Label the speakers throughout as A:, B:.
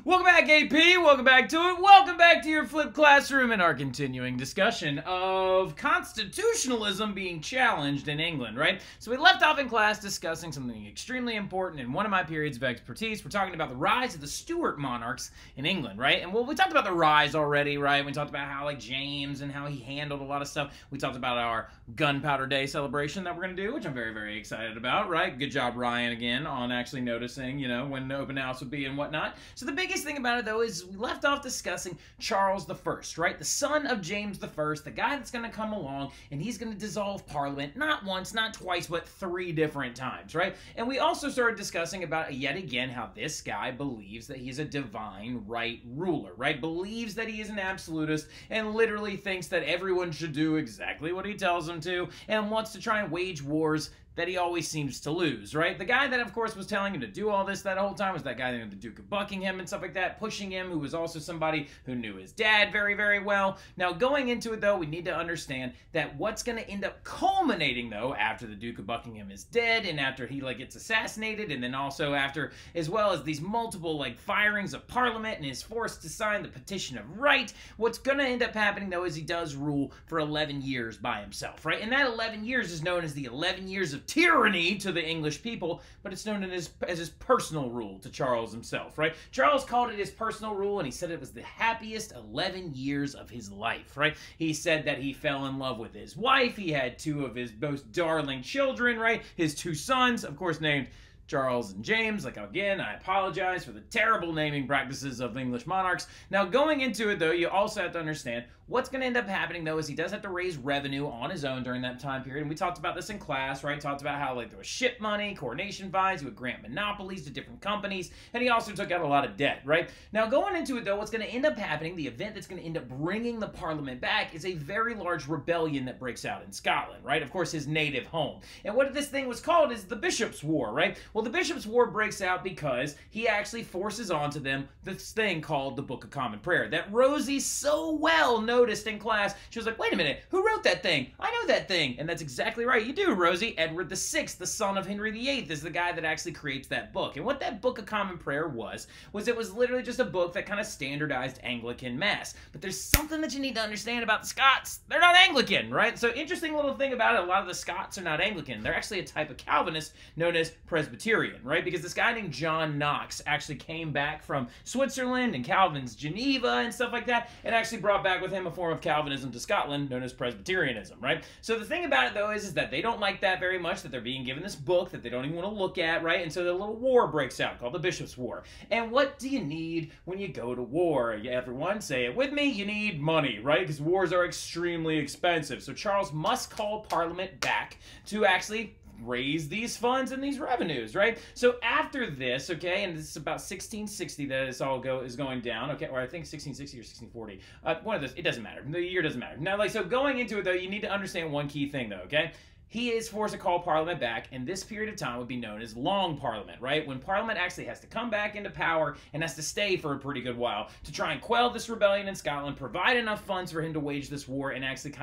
A: Welcome back, AP. Welcome back to it. Welcome back to your flipped classroom and our continuing discussion of constitutionalism being challenged in England, right? So we left off in class discussing something extremely important in one of my periods of expertise. We're talking about the rise of the Stuart monarchs in England, right? And well, we talked about the rise already, right? We talked about how, like, James and how he handled a lot of stuff. We talked about our Gunpowder Day celebration that we're going to do, which I'm very, very excited about, right? Good job, Ryan, again, on actually noticing, you know, when the open house would be and whatnot. So the biggest thing about it, though, is we left off discussing Charles I, right? The son of James I, the guy that's going to come along, and he's going to dissolve Parliament not once, not twice, but 3 different times, right? And we also started discussing about, yet again, how this guy believes that he's a divine right ruler, right? Believes that he is an absolutist and literally thinks that everyone should do exactly what he tells them to and wants to try and wage wars that he always seems to lose, right? The guy that, of course, was telling him to do all this that whole time was that guy named the Duke of Buckingham and stuff like that, pushing him, who was also somebody who knew his dad very, very well. Now, going into it, though, we need to understand that what's going to end up culminating, though, after the Duke of Buckingham is dead and after he, like, gets assassinated, and then also after, as well as these multiple, like, firings of Parliament and is forced to sign the Petition of Right, what's going to end up happening, though, is he does rule for 11 years by himself, right? And that 11 years is known as the 11 years of tyranny to the English people, but it's known as his personal rule to Charles himself, right? Charles called it his personal rule, and he said it was the happiest 11 years of his life, right? He said that he fell in love with his wife. He had 2 of his most darling children, right? His 2 sons, of course, named Charles and James. Like, again, I apologize for the terrible naming practices of English monarchs. Now, going into it, though, you also have to understand what's going to end up happening, though, is he does have to raise revenue on his own during that time period. And we talked about this in class, right? Talked about how, like, there was ship money, coronation fines, he would grant monopolies to different companies, and he also took out a lot of debt, right? Now, going into it, though, what's going to end up happening, the event that's going to end up bringing the Parliament back, is a very large rebellion that breaks out in Scotland, right? Of course, his native home. And what this thing was called is the Bishops' War, right? Well, the Bishops' War breaks out because he actually forces onto them this thing called the Book of Common Prayer that Rosie so well noticed in class. She was like, wait a minute, who wrote that thing? I know that thing. And that's exactly right. You do, Rosie. Edward VI, the son of Henry VIII, is the guy that actually creates that book. And what that Book of Common Prayer was it was literally just a book that kind of standardized Anglican Mass. But there's something that you need to understand about the Scots. They're not Anglican, right? So interesting little thing about it, a lot of the Scots are not Anglican. They're actually a type of Calvinist known as Presbyterian, right? Because this guy named John Knox actually came back from Switzerland and Calvin's Geneva and stuff like that, and actually brought back with him a form of Calvinism to Scotland known as Presbyterianism, right? So the thing about it, though, is that they don't like that very much, that they're being given this book that they don't even want to look at, right? And so the little war breaks out called the Bishops' War. And what do you need when you go to war? Everyone, say it with me, you need money, right? Because wars are extremely expensive. So Charles must call Parliament back to actually raise these funds and these revenues, right? So after this, okay, and this is about 1660 that this all is going down, okay, or I think 1660 or 1640, one of those, it doesn't matter, the year doesn't matter. Now, like, so going into it, though, you need to understand one key thing, though, okay? He is forced to call Parliament back, and this period of time would be known as Long Parliament, right? When Parliament actually has to come back into power and has to stay for a pretty good while to try and quell this rebellion in Scotland, provide enough funds for him to wage this war, and actually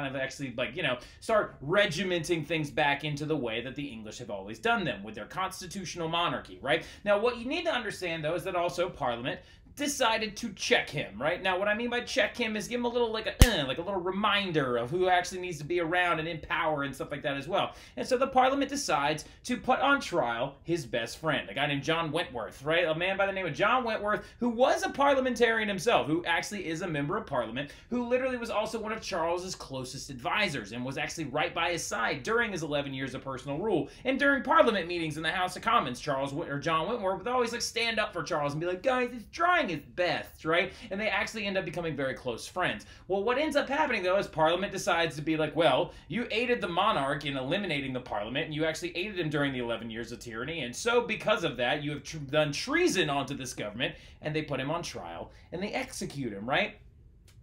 A: like, you know, start regimenting things back into the way that the English have always done them, with their constitutional monarchy, right? Now, what you need to understand, though, is that also Parliament decided to check him, right? Now, what I mean by check him is give him a little, like a little reminder of who actually needs to be around and in power and stuff like that as well. And so the Parliament decides to put on trial his best friend, a guy named John Wentworth, right? A man by the name of John Wentworth, who was a parliamentarian himself, who actually is a member of Parliament, who literally was also one of Charles's closest advisors and was actually right by his side during his 11 years of personal rule. And during Parliament meetings in the House of Commons, John Wentworth would always, like, stand up for Charles and be like, guys, he's trying his best, right? And they actually end up becoming very close friends. Well, what ends up happening, though, is Parliament decides to be like, well, you aided the monarch in eliminating the Parliament, and you actually aided him during the 11 years of tyranny, and so because of that, you have done treason onto this government, and they put him on trial, and they execute him, right?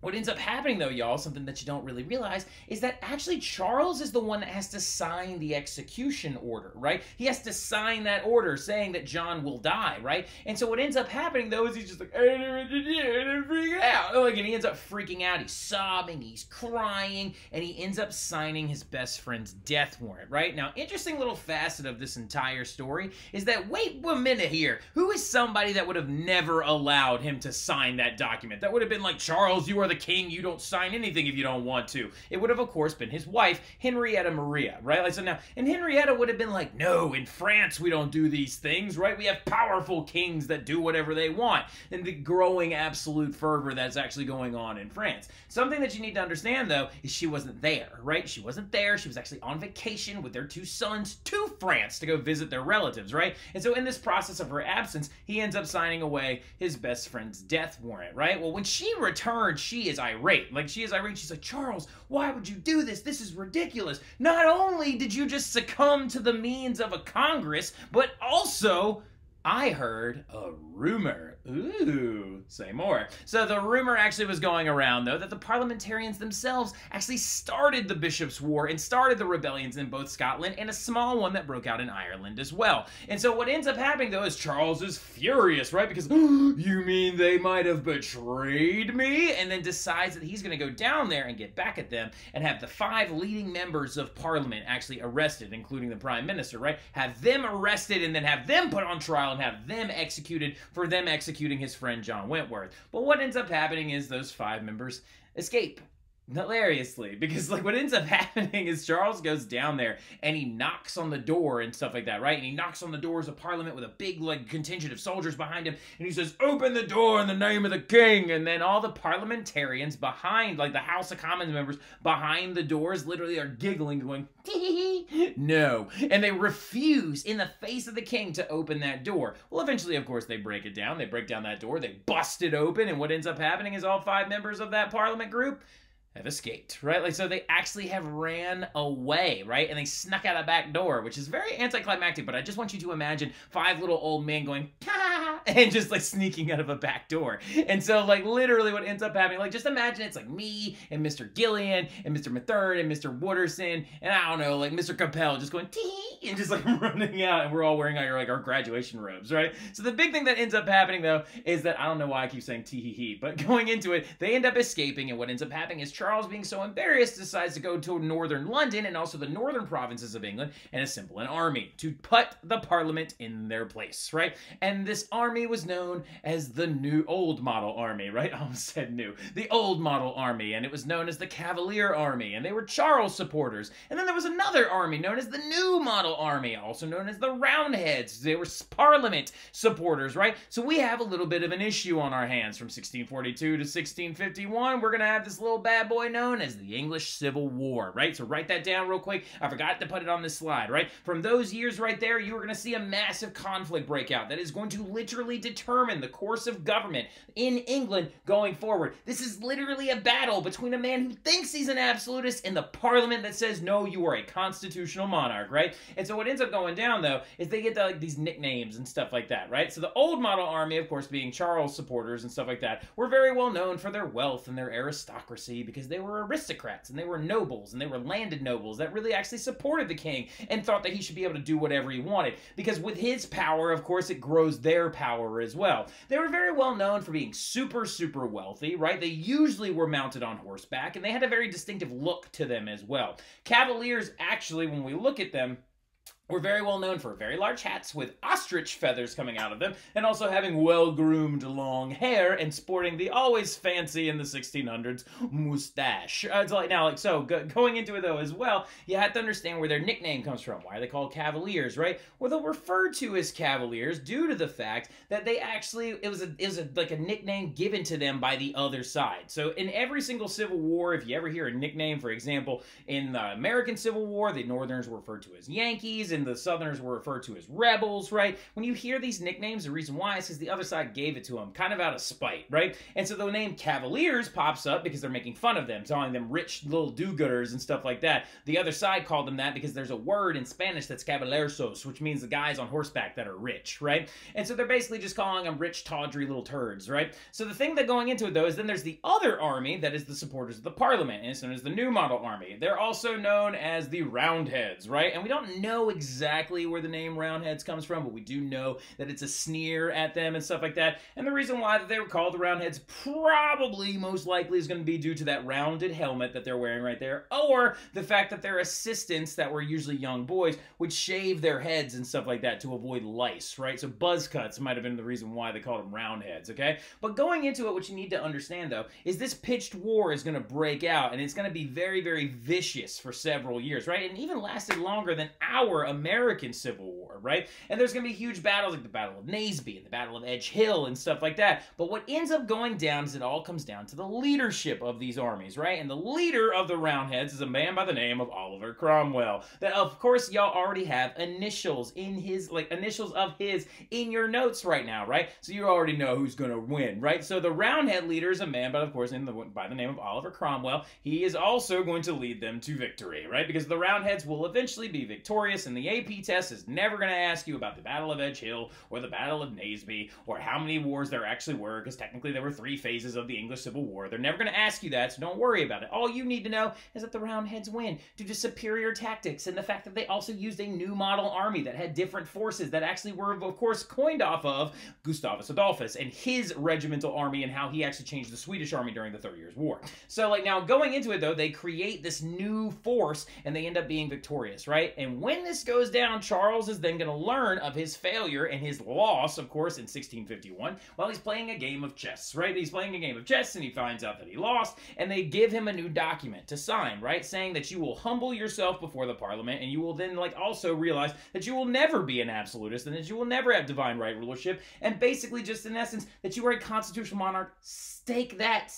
A: What ends up happening, though, y'all, something that you don't really realize, is that actually Charles is the one that has to sign the execution order, right? He has to sign that order saying that John will die, right? And so what ends up happening, though, is he's just like, I didn't freak out. Like, and he ends up freaking out. He's sobbing, he's crying, and he ends up signing his best friend's death warrant, right? Now, interesting little facet of this entire story is that, wait a minute here, who is somebody that would have never allowed him to sign that document? That would have been like, Charles, you are the king, you don't sign anything if you don't want to. It would have, of course, been his wife, Henrietta Maria, right? Like, so now, and Henrietta would have been like, no, in France we don't do these things, right? We have powerful kings that do whatever they want. And the growing absolute fervor that's actually going on in France. Something that you need to understand, though, is she wasn't there, right? She wasn't there. She was actually on vacation with their two sons to France to go visit their relatives, right? And so in this process of her absence, he ends up signing away his best friend's death warrant, right? Well, when she returned, she is irate. Like, she is irate. She's like, Charles, why would you do this? This is ridiculous. Not only did you just succumb to the means of a Congress, but also, I heard a rumor. Ooh, say more. So the rumor actually was going around, though, that the parliamentarians themselves actually started the Bishops' War and started the rebellions in both Scotland and a small one that broke out in Ireland as well. And so what ends up happening, though, is Charles is furious, right? Because, you mean they might have betrayed me? And then decides that he's going to go down there and get back at them and have the 5 leading members of Parliament actually arrested, including the Prime Minister, right? Have them arrested and then have them put on trial and have them executed for them executing his friend John Wentworth. But what ends up happening is those 5 members escape. Hilariously, because like what ends up happening is Charles goes down there and he knocks on the door and stuff like that, right? And he knocks on the doors of Parliament with a big like contingent of soldiers behind him, and he says, open the door in the name of the king. And then all the parliamentarians behind, like the House of Commons members behind the doors, literally are giggling, going, no. And they refuse in the face of the king to open that door. Well, eventually, of course, they break it down. They break down that door, they bust it open, and what ends up happening is all 5 members of that Parliament group have escaped, right? Like, so they actually have ran away, right? And they snuck out a back door, which is very anticlimactic, but I just want you to imagine 5 little old men going, "Ka!" and just like sneaking out of a back door. And so like literally what ends up happening, like just imagine it's like me and Mr. Gillian and Mr. Mathern and Mr. Wooderson and I don't know, like Mr. Capel just going, tee, and just like running out, and we're all wearing our graduation robes, right? So the big thing that ends up happening though is that, I don't know why I keep saying tee-hee-hee, but going into it, they end up escaping, and what ends up happening is Charles, being so embarrassed, decides to go to northern London and also the northern provinces of England and assemble an army to put the Parliament in their place, right? And this army was known as the New Old Model Army, right? I almost said new. The Old Model Army, and it was known as the Cavalier Army, and they were Charles supporters. And then there was another army known as the New Model Army, also known as the Roundheads. They were Parliament supporters, right? So we have a little bit of an issue on our hands from 1642 to 1651. We're going to have this little bad boy known as the English Civil War, right? So write that down real quick. I forgot to put it on this slide, right? From those years right there, you are going to see a massive conflict break out that is going to literally determine the course of government in England going forward. This is literally a battle between a man who thinks he's an absolutist and the Parliament that says, no, you are a constitutional monarch, right? And so what ends up going down, though, is they get like these nicknames and stuff like that, right? So the Old Model Army, of course, being Charles supporters and stuff like that, were very well known for their wealth and their aristocracy, because they were aristocrats and they were nobles and they were landed nobles that really actually supported the king and thought that he should be able to do whatever he wanted, because with his power, of course, it grows their power as well. They were very well known for being super, super wealthy, right? They usually were mounted on horseback, and they had a very distinctive look to them as well. Cavaliers, actually, when we look at them, were very well known for very large hats with ostrich feathers coming out of them, and also having well-groomed long hair and sporting the always fancy in the 1600s mustache. Going into it though as well, you have to understand where their nickname comes from. Why are they called Cavaliers, right? Well, they're referred to as Cavaliers due to the fact that they actually, it was like a nickname given to them by the other side. So in every single Civil War, if you ever hear a nickname, for example, in the American Civil War, the Northerners were referred to as Yankees. and the Southerners were referred to as rebels, right? When you hear these nicknames, the reason why is because the other side gave it to them, kind of out of spite, right? And so the name Cavaliers pops up because they're making fun of them, calling them rich little do-gooders and stuff like that. The other side called them that because there's a word in Spanish that's caballeros, which means the guys on horseback that are rich, right? And so they're basically just calling them rich, tawdry little turds, right? So the thing that going into it, though, is then there's the other army that is the supporters of the Parliament, and it's known as the New Model Army. They're also known as the Roundheads, right? And we don't know exactly where the name Roundheads comes from, but we do know that it's a sneer at them and stuff like that. And the reason why that they were called the Roundheads probably most likely is going to be due to that rounded helmet that they're wearing right there, or the fact that their assistants that were usually young boys would shave their heads and stuff like that to avoid lice, right? So buzz cuts might have been the reason why they called them Roundheads, okay? But going into it, what you need to understand, though, is this pitched war is going to break out, and it's going to be very, very vicious for several years, right? And even lasted longer than our American Civil War, right? And there's going to be huge battles like the Battle of Naseby and the Battle of Edge Hill and stuff like that. But what ends up going down is it all comes down to the leadership of these armies, right? And the leader of the Roundheads is a man by the name of Oliver Cromwell. That, of course, y'all already have initials in his, initials of his in your notes right now, right? So you already know who's going to win, right? So the Roundhead leader is a man, but of course, by the name of Oliver Cromwell. He is also going to lead them to victory, right? Because the Roundheads will eventually be victorious, and the AP test is never going to ask you about the Battle of Edge Hill or the Battle of Naseby or how many wars there actually were, because technically there were 3 phases of the English Civil War. They're never going to ask you that, so don't worry about it. All you need to know is that the Roundheads win due to superior tactics and the fact that they also used a new model army that had different forces that actually were, of course, coined off of Gustavus Adolphus and his regimental army and how he actually changed the Swedish army during the 30 Years' War. So, now going into it, though, they create this new force and they end up being victorious, right? And when this goes down, Charles is then going to learn of his failure and his loss, of course, in 1651, while he's playing a game of chess, right? He's playing a game of chess and he finds out that he lost, and they give him a new document to sign, right? Saying that you will humble yourself before the Parliament, and you will then, also realize that you will never be an absolutist and that you will never have divine right rulership, and basically just in essence that you are a constitutional monarch. Take that.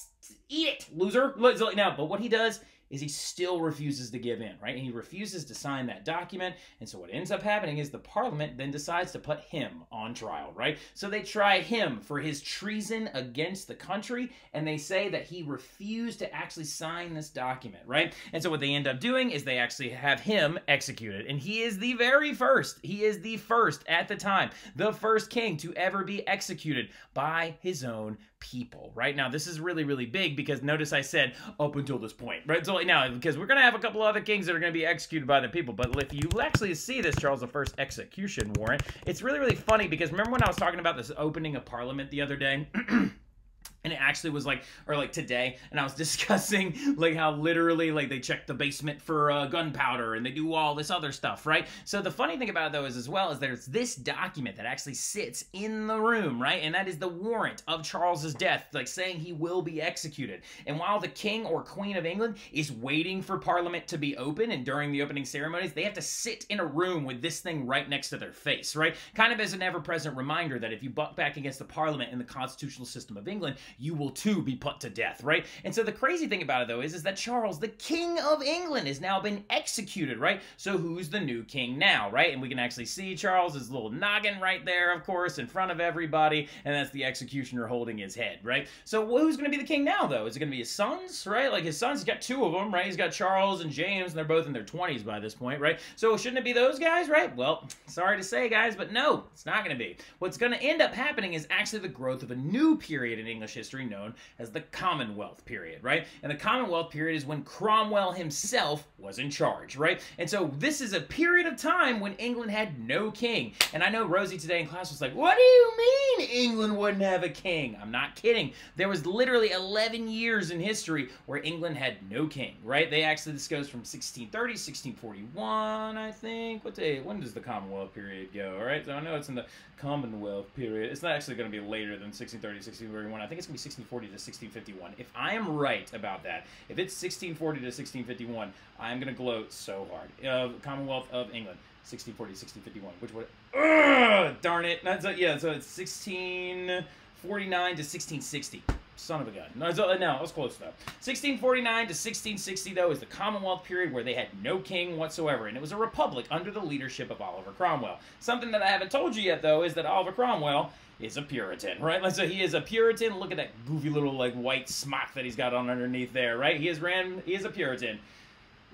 A: Eat it, loser. Now, but what he does is he still refuses to give in, right? And he refuses to sign that document. And so what ends up happening is the Parliament then decides to put him on trial, right? So they try him for his treason against the country, and they say that he refused to actually sign this document, right? And so what they end up doing is they actually have him executed. And he is the very first. He is the first at the time, the first king to ever be executed by his own people, right? Now, this is really, really big because notice I said up until this point, right? So now, because we're going to have a couple other kings that are going to be executed by the people, but if you actually see this Charles I execution warrant, it's really, really funny because remember when I was talking about this opening of Parliament the other day? And it actually was today, and I was discussing how literally they check the basement for gunpowder and they do all this other stuff, right? So the funny thing about it though is as well is there's this document that actually sits in the room, right? And that is the warrant of Charles's death, saying he will be executed. And while the king or queen of England is waiting for Parliament to be open, and during the opening ceremonies, they have to sit in a room with this thing right next to their face, right? Kind of as an ever-present reminder that if you buck back against the Parliament and the constitutional system of England, you will too be put to death, right? And so the crazy thing about it though is that Charles, the King of England, has now been executed, right? So who's the new king now, right? And we can actually see Charles's little noggin right there, of course, in front of everybody, and that's the executioner holding his head, right? So who's going to be the king now though? Is it going to be his sons, right? His sons, he's got 2 of them, right? He's got Charles and James, and they're both in their 20s by this point, right? So shouldn't it be those guys, right? Well, sorry to say, guys, but no, it's not going to be. What's going to end up happening is actually the growth of a new period in English history known as the Commonwealth period, right? And the Commonwealth period is when Cromwell himself was in charge, right? And so this is a period of time when England had no king. And I know Rosie today in class was like, what do you mean England wouldn't have a king? I'm not kidding. There was literally 11 years in history where England had no king, right? This goes from 1630, 1641, I think. When does the Commonwealth period go, all right? So I know it's in the Commonwealth period. It's not actually going to be later than 1630, 1641. I think it's going to be 1640 to 1651. If I am right about that, if it's 1640 to 1651, I'm going to gloat so hard. Commonwealth of England, 1640 to 1651. Which would... darn it. So it's 1649 to 1660. son of a gun. No, I was close, though. 1649 to 1660, though, is the Commonwealth period where they had no king whatsoever, and it was a republic under the leadership of Oliver Cromwell. Something that I haven't told you yet, though, is that Oliver Cromwell is a Puritan, right? So he is a Puritan. Look at that goofy little, like, white smock that he's got on underneath there, right? He is a Puritan.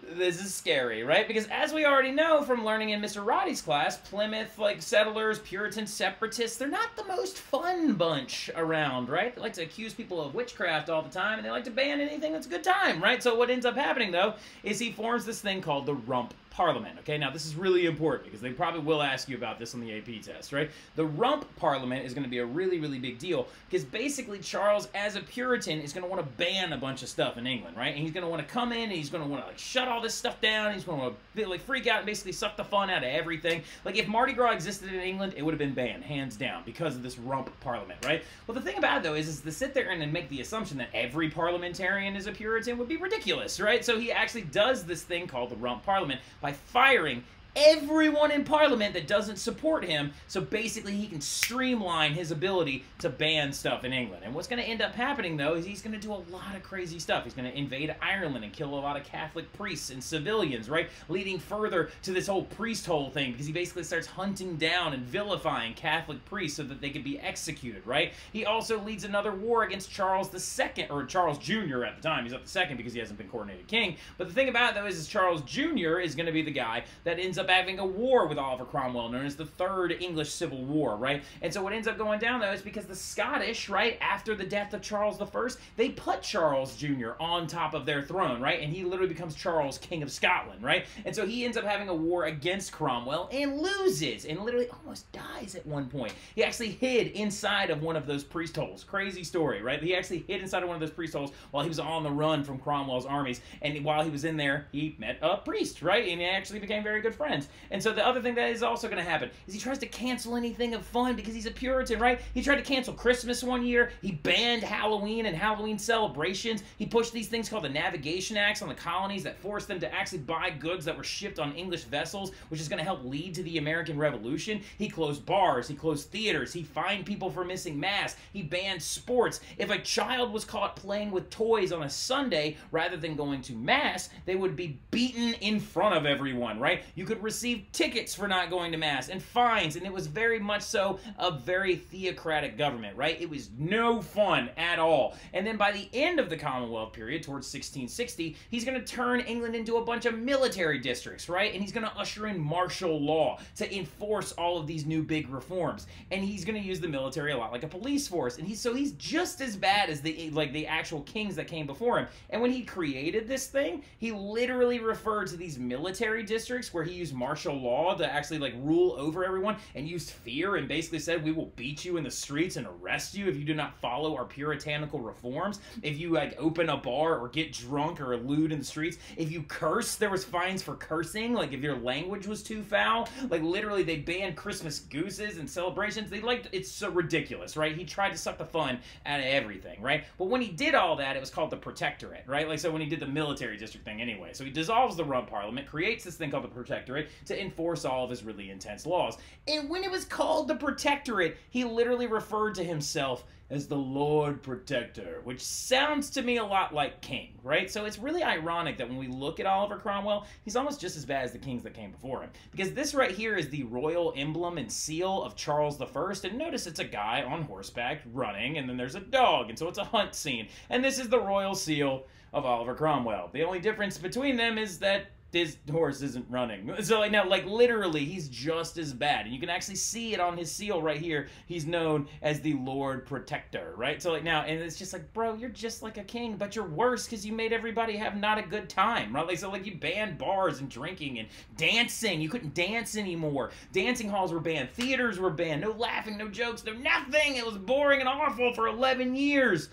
A: This is scary, right? Because as we already know from learning in Mr. Roddy's class, Plymouth, like, settlers, Puritan separatists, they're not the most fun bunch around, right? They like to accuse people of witchcraft all the time, and they like to ban anything that's a good time, right? So what ends up happening, though, is he forms this thing called the Rump Parliament, okay? Now, this is really important because they probably will ask you about this on the AP test, right? The Rump Parliament is going to be a really, really big deal because basically Charles, as a Puritan, is going to want to ban a bunch of stuff in England, right? And he's going to want to come in and he's going to want to, like, shut all this stuff down. He's going to want to, like, freak out and basically suck the fun out of everything. Like, if Mardi Gras existed in England, it would have been banned, hands down, because of this Rump Parliament, right? Well, the thing about it, though, is to sit there and make the assumption that every parliamentarian is a Puritan would be ridiculous, right? So he actually does this thing called the Rump Parliament by firing everyone in Parliament that doesn't support him, so basically he can streamline his ability to ban stuff in England. And what's going to end up happening, though, is he's going to do a lot of crazy stuff. He's going to invade Ireland and kill a lot of Catholic priests and civilians, right? Leading further to this whole priest hole thing, because he basically starts hunting down and vilifying Catholic priests so that they could be executed, right? He also leads another war against Charles II, or Charles Jr. at the time. He's not the second because he hasn't been coronated king. But the thing about it, though, is Charles Jr. is going to be the guy that ends up having a war with Oliver Cromwell, known as the Third English Civil War, right? And so what ends up going down, though, is because the Scottish, right, after the death of Charles I, they put Charles Jr. on top of their throne, right? And he literally becomes Charles, King of Scotland, right? And so he ends up having a war against Cromwell and loses, and literally almost dies at one point. He actually hid inside of one of those priest holes. Crazy story, right? He actually hid inside of one of those priest holes while he was on the run from Cromwell's armies, and while he was in there, he met a priest, right? And they actually became very good friends. And so the other thing that is also going to happen is he tries to cancel anything of fun because he's a Puritan, right? He tried to cancel Christmas one year. He banned Halloween and Halloween celebrations. He pushed these things called the Navigation Acts on the colonies that forced them to actually buy goods that were shipped on English vessels, which is going to help lead to the American Revolution. He closed bars. He closed theaters. He fined people for missing mass. He banned sports. If a child was caught playing with toys on a Sunday rather than going to mass, they would be beaten in front of everyone, right? You could receive tickets for not going to mass and fines, and it was very much so a very theocratic government, right? It was no fun at all. And then by the end of the Commonwealth period, towards 1660, he's going to turn England into a bunch of military districts, right? And he's going to usher in martial law to enforce all of these new big reforms. And he's going to use the military a lot like a police force. And he's just as bad as the actual kings that came before him. And when he created this thing, he literally referred to these military districts where he used martial law to actually rule over everyone and used fear and basically said, we will beat you in the streets and arrest you if you do not follow our puritanical reforms. If you open a bar or get drunk or lewd in the streets, if you curse, there was fines for cursing. If your language was too foul, literally they banned Christmas gooses and celebrations. It's so ridiculous, right? He tried to suck the fun out of everything, right? But when he did all that, it was called the Protectorate, right? So when he did the military district thing anyway. So he dissolves the Rump Parliament, creates this thing called the Protectorate to enforce all of his really intense laws. And when it was called the Protectorate, he literally referred to himself as the Lord Protector, which sounds to me a lot like king, right? So it's really ironic that when we look at Oliver Cromwell, he's almost just as bad as the kings that came before him. Because this right here is the royal emblem and seal of Charles I, and notice it's a guy on horseback running, and then there's a dog, and so it's a hunt scene. And this is the royal seal of Oliver Cromwell. The only difference between them is that his horse isn't running. So literally, he's just as bad. And you can actually see it on his seal right here. He's known as the Lord Protector, right? So now, and it's just bro, you're just like a king, but you're worse because you made everybody have not a good time, right? So you banned bars and drinking and dancing. You couldn't dance anymore. Dancing halls were banned. Theaters were banned. No laughing, no jokes, no nothing. It was boring and awful for 11 years.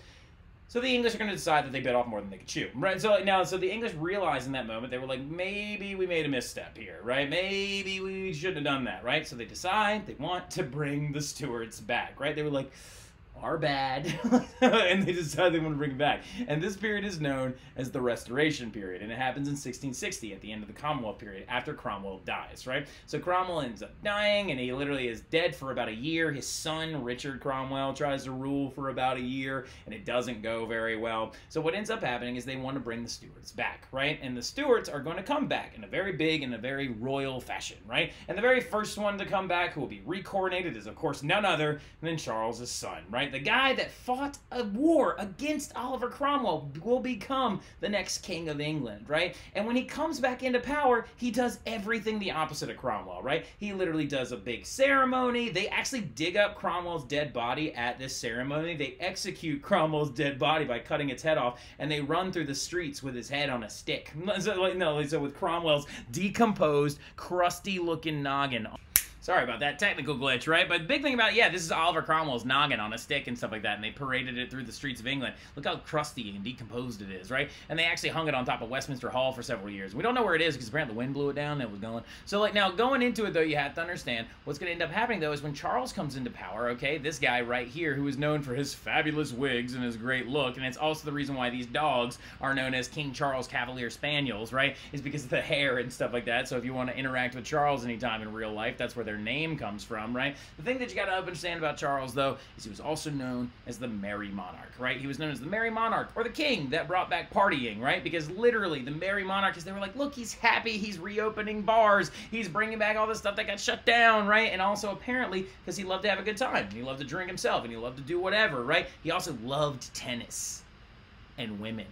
A: So the English are going to decide that they bit off more than they could chew, right? So the English realized in that moment, they were like, maybe we made a misstep here, right? Maybe we shouldn't have done that, right? So they decide they want to bring the Stuarts back, right? They were like, our bad, and they decide they want to bring it back. And this period is known as the Restoration period, and it happens in 1660 at the end of the Commonwealth period after Cromwell dies, right? So Cromwell ends up dying, and he literally is dead for about a year. His son, Richard Cromwell, tries to rule for about a year, and it doesn't go very well. So what ends up happening is they want to bring the Stuarts back, right? And the Stuarts are going to come back in a very big and a very royal fashion, right? And the very first one to come back who will be recoronated is, of course, none other than Charles's son, right? The guy that fought a war against Oliver Cromwell will become the next king of England, right? And when he comes back into power, he does everything the opposite of Cromwell, right? He literally does a big ceremony. They actually dig up Cromwell's dead body at this ceremony. They execute Cromwell's dead body by cutting its head off, and they run through the streets with his head on a stick. So with Cromwell's decomposed, crusty-looking noggin. Sorry about that technical glitch, right? But the big thing about it, yeah, this is Oliver Cromwell's noggin on a stick and stuff like that, and they paraded it through the streets of England. Look how crusty and decomposed it is, right? And they actually hung it on top of Westminster Hall for several years. We don't know where it is because apparently the wind blew it down and it was going. So, like, now going into it, though, you have to understand what's going to end up happening, though, is when Charles comes into power, okay, this guy right here who is known for his fabulous wigs and his great look, and it's also the reason why these dogs are known as King Charles Cavalier Spaniels, right, is because of the hair and stuff like that. So if you want to interact with Charles anytime in real life, that's where their name comes from. Right? The thing that you got to understand about Charles, though, is he was also known as the Merry Monarch, right? He was known as the Merry Monarch, or the king that brought back partying, right? Because literally, the Merry Monarch is, they were like, look, he's happy, he's reopening bars, he's bringing back all the stuff that got shut down, right? And also, apparently, because he loved to have a good time, and he loved to drink himself, and he loved to do whatever, right? He also loved tennis and women.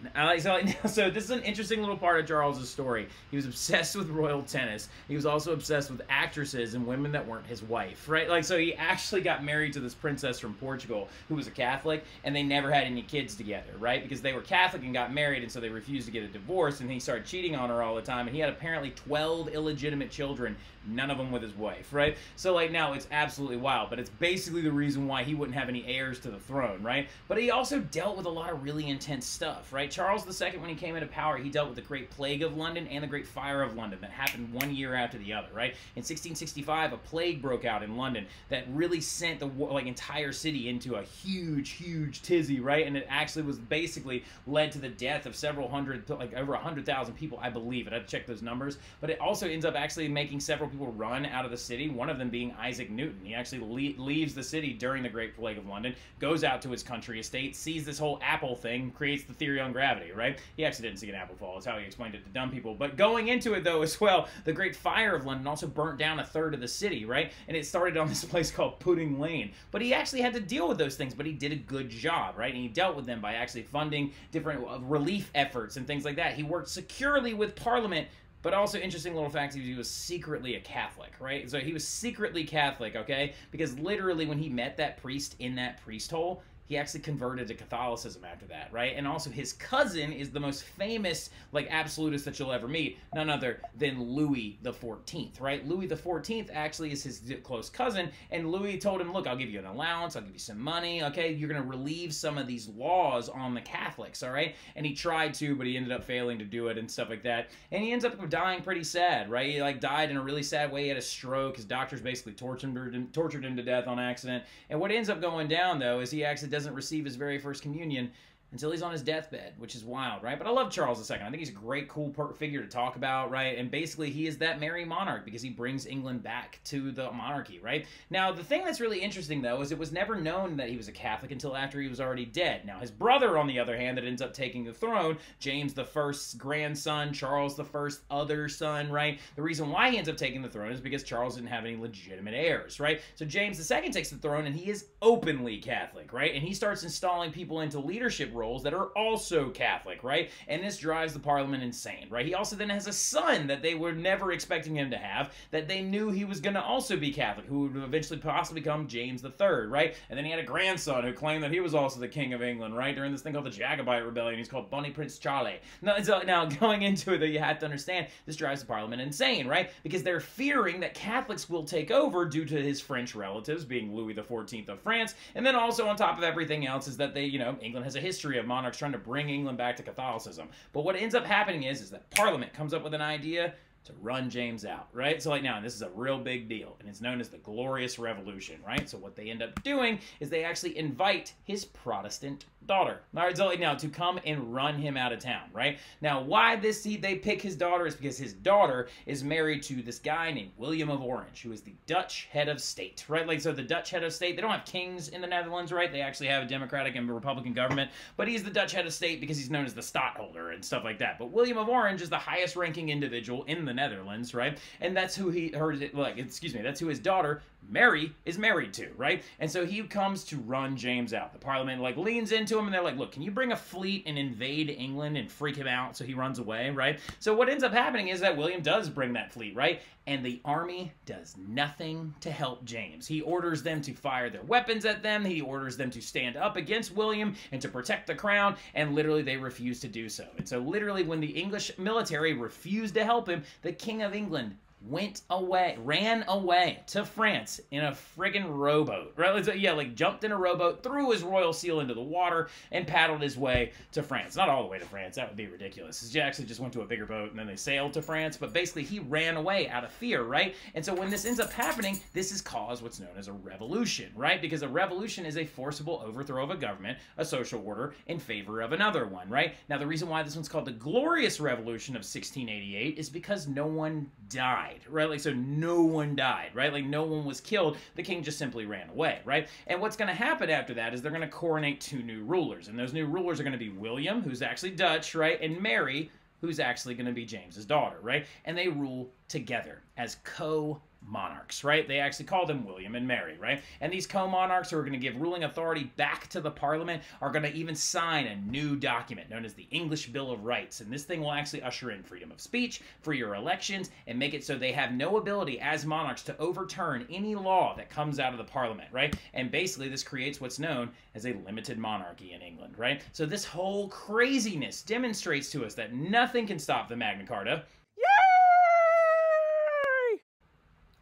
A: So this is an interesting little part of Charles's story. He was obsessed with royal tennis. He was also obsessed with actresses and women that weren't his wife, right? Like, so he actually got married to this princess from Portugal who was a Catholic, and they never had any kids together, right? Because they were Catholic and got married, and so they refused to get a divorce, and he started cheating on her all the time, and he had apparently 12 illegitimate children, none of them with his wife, right? So, like, now it's absolutely wild, but it's basically the reason why he wouldn't have any heirs to the throne, right? But he also dealt with a lot of really intense stuff, right? Charles II, when he came into power, he dealt with the Great Plague of London and the Great Fire of London that happened one year after the other, right? In 1665, a plague broke out in London that really sent the entire city into a huge tizzy, right? And it actually was basically led to the death of several hundred, like over 100,000 people, I believe. I'd have to check those numbers. But it also ends up actually making several people run out of the city, one of them being Isaac Newton. He actually leaves the city during the Great Plague of London, goes out to his country estate, sees this whole apple thing, creates the theory on gravity, right? He actually didn't see an apple fall. That's how he explained it to dumb people. But going into it, though, as well, the Great Fire of London also burnt down a third of the city, right? And it started on this place called Pudding Lane. But he actually had to deal with those things, but he did a good job, right? And he dealt with them by actually funding different relief efforts and things like that. He worked securely with Parliament. But also, interesting little fact, he was secretly a Catholic, right? So he was secretly Catholic, okay? Because literally when he met that priest in that priest hole, he actually converted to Catholicism after that, right? And also his cousin is the most famous, like, absolutist that you'll ever meet, none other than Louis the 14th, right? Louis the 14th actually is his close cousin, and Louis told him, look, I'll give you an allowance, I'll give you some money, okay? You're going to relieve some of these laws on the Catholics, all right? And he tried to, but he ended up failing to do it and stuff like that. And he ends up dying pretty sad, right? He, like, died in a really sad way. He had a stroke. His doctors basically tortured him to death on accident. And what ends up going down, though, is he actually doesn't receive his very first communion until he's on his deathbed, which is wild, right? But I love Charles II. I think he's a great, cool figure to talk about, right? And basically, he is that merry monarch because he brings England back to the monarchy, right? Now, the thing that's really interesting, though, is it was never known that he was a Catholic until after he was already dead. Now, his brother, on the other hand, that ends up taking the throne, James I's grandson, Charles I's other son, right? The reason why he ends up taking the throne is because Charles didn't have any legitimate heirs, right? So James II takes the throne, and he is openly Catholic, right? And he starts installing people into leadership roles that are also Catholic, right? And this drives the Parliament insane, right? He also then has a son that they were never expecting him to have, that they knew he was going to also be Catholic, who would eventually possibly become James III, right? And then he had a grandson who claimed that he was also the King of England, right? During this thing called the Jacobite Rebellion. He's called Bonnie Prince Charlie. Now, going into it, though, you have to understand, this drives the Parliament insane, right? Because they're fearing that Catholics will take over due to his French relatives, being Louis XIV of France, and then also on top of everything else is that they, England has a history of monarchs trying to bring England back to Catholicism. But what ends up happening is that Parliament comes up with an idea to run James out, right? So like now, and this is a real big deal, and it's known as the Glorious Revolution, right? So what they end up doing is they actually invite his Protestant daughter, all right, so like now to come and run him out of town, right? Now, why they pick his daughter is because his daughter is married to this guy named William of Orange, who is the Dutch head of state, right? Like, so the Dutch head of state, they don't have kings in the Netherlands, right? They actually have a democratic and republican government, but he's the Dutch head of state because he's known as the stadtholder and stuff like that. But William of Orange is the highest ranking individual in the Netherlands, right? And that's who that's who his daughter Mary is married to, right? And so he comes to run James out. The Parliament like leans into him and they're like, look, can you bring a fleet and invade England and freak him out so he runs away, right? So what ends up happening is that William does bring that fleet, right? And the army does nothing to help James. He orders them to fire their weapons at them. He orders them to stand up against William and to protect the crown, and literally they refuse to do so. And so literally when the English military refused to help him, the King of England ran away to France in a friggin' rowboat, right? So, yeah, like jumped in a rowboat, threw his royal seal into the water, and paddled his way to France. Not all the way to France, that would be ridiculous. He actually just went to a bigger boat and then they sailed to France, but basically he ran away out of fear, right? And so when this ends up happening, this has caused what's known as a revolution, right? Because a revolution is a forcible overthrow of a government, a social order, in favor of another one, right? Now, the reason why this one's called the Glorious Revolution of 1688 is because no one died. Right? Like, so no one died, right? Like, no one was killed. The king just simply ran away, right? And what's going to happen after that is they're going to coronate two new rulers. And those new rulers are going to be William, who's actually Dutch, right? And Mary, who's actually going to be James's daughter, right? And they rule together as co-monarchs, right? They actually call them William and Mary, right? And these co-monarchs who are going to give ruling authority back to the Parliament are going to even sign a new document known as the English Bill of Rights. And this thing will actually usher in freedom of speech, freer elections, and make it so they have no ability as monarchs to overturn any law that comes out of the Parliament, right? And basically this creates what's known as a limited monarchy in England, right? So this whole craziness demonstrates to us that nothing can stop the Magna Carta.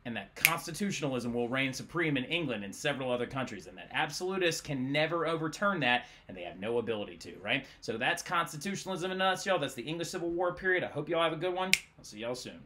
A: And that constitutionalism will reign supreme in England and several other countries, and that absolutists can never overturn that, and they have no ability to, right? So that's constitutionalism in a nutshell. That's the English Civil War period. I hope y'all have a good one. I'll see y'all soon.